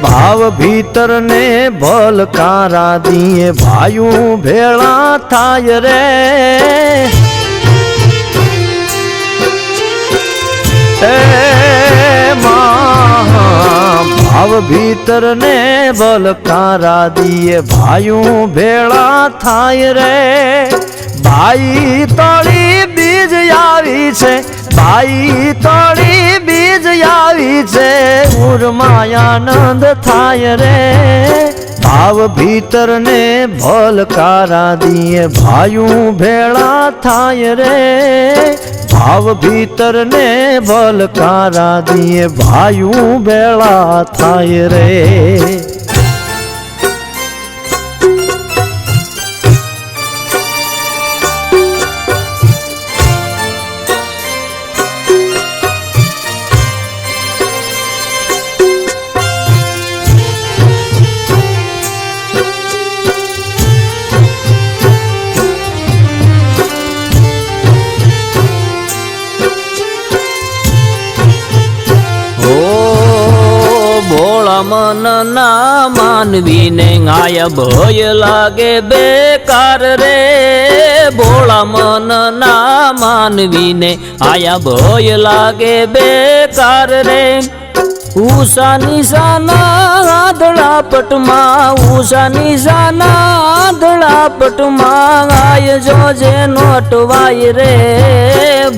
भाव भीतर ने भलकारा दिए भाइयों भेड़ा थाय रे। भाव भीतर ने भलकारा दिए भाइयों भेड़ा थाय रे। भाई तोड़ी बीज आवी छे, भाई तोड़ी बीज आवी छे, उर्मायानंद थाय रे। भाव भीतर ने भलकारा दिए भाइयों भेड़ा थाय रे। भाव भीतर ने भलकारा दिए भाइयों भेड़ा थाय रे। मन ना मानवी ने आया भय लागे बेकार रे। भोला मन ना मानवी ने आया भय लागे बेकार रे। ऊषा निशाना आधड़ा पटमा, ऊषा निशाना आधड़ा पटमा, आय जो जे नोटवाय रे।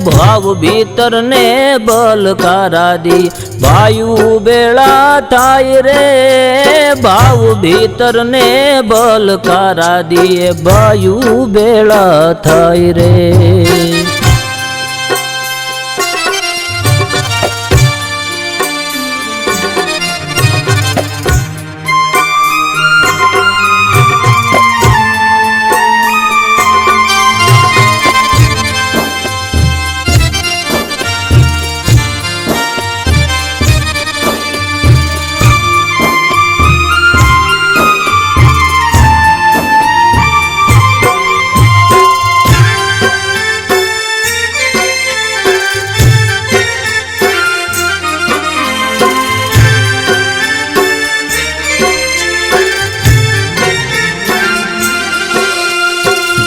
भाव भीतर ने बलकारा दी वायु बेड़ा थाय रे। भाव भीतर ने बलकारा दिए वायु बेड़ा थाय रे।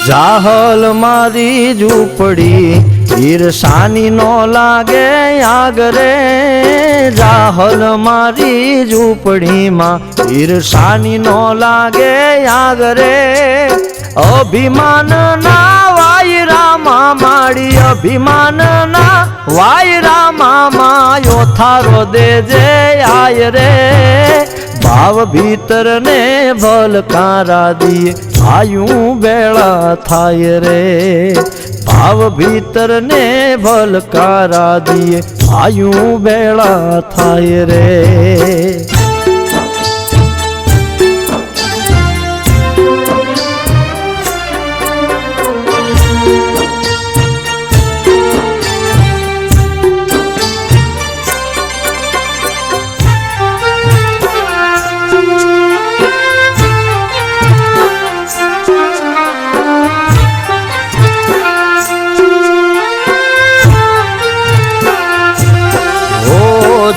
जाहल मारी झूपड़ी ईर्षानी नो लागे आग रे। जाहल मारी झूपड़ी मां ईर्षानी नो लागे आग रे। अभिमान ना वायरा माड़ी, अभिमान ना वायरा मायो थारो दे जे आय रे। भाव भीतर ने भलकारा दिए भाइयों बेड़ा थाय रे। भाव भीतर ने भलकारा दिए भाइयों बेड़ा थाय रे।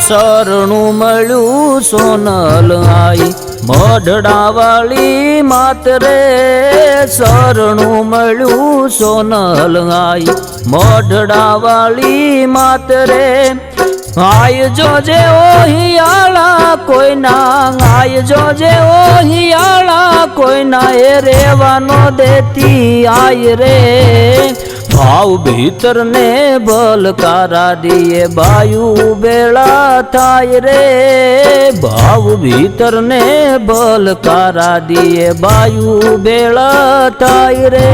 शरणु मळ्यू सोनल आई मोढड़ा वाली मात रे। शरणु मळ्यू सोनल आई मोढड़ा वाली मात रे। आय जो जे ओहियाला कोई ना, आय जो जे ओहियाला कोई ना, ए रेवानो देती आय रे। भाव भीतर ने बलकारा दिए वायु बेड़ा थाय रे। भाव भीतर ने बलकारा दिए वायु बेड़ा थाय रे।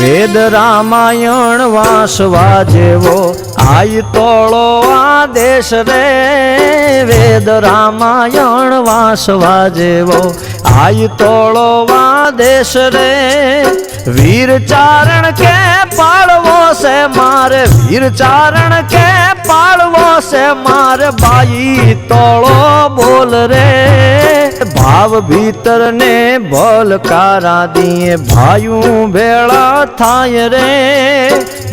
वेद વેદ રામાયણ વાસવા જેવો આઈ તોળો આદેશ રે વેદ રામાયણ વાસવા જેવો આઈ તોળો આદેશ રે વીર ચારણ કે પાળવો છે મારે વીર ચારણ કે પાળવો છે મારે બાઈ તોળો બોલ રે ભાવ ભીતર ને ભલકારા દીએ ભાયું ભેળા થાય રે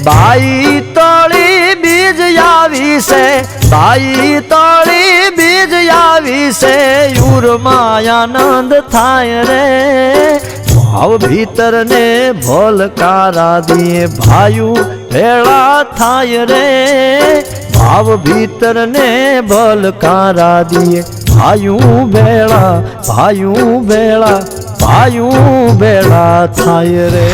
બાઈ તોળી બીજ આવી છે બાઈ તોળી બીજ આવી છે યુરમાં આનંદ થાય રે ભાવ ભીતર ને ભલકારા દીએ ભાયું ભેળા થાય રે ભાવ ભીતર ને ભલકારા દીએ ભાયું ભેળા ભાયું ભેળા ભાયું ભેળા થાય રે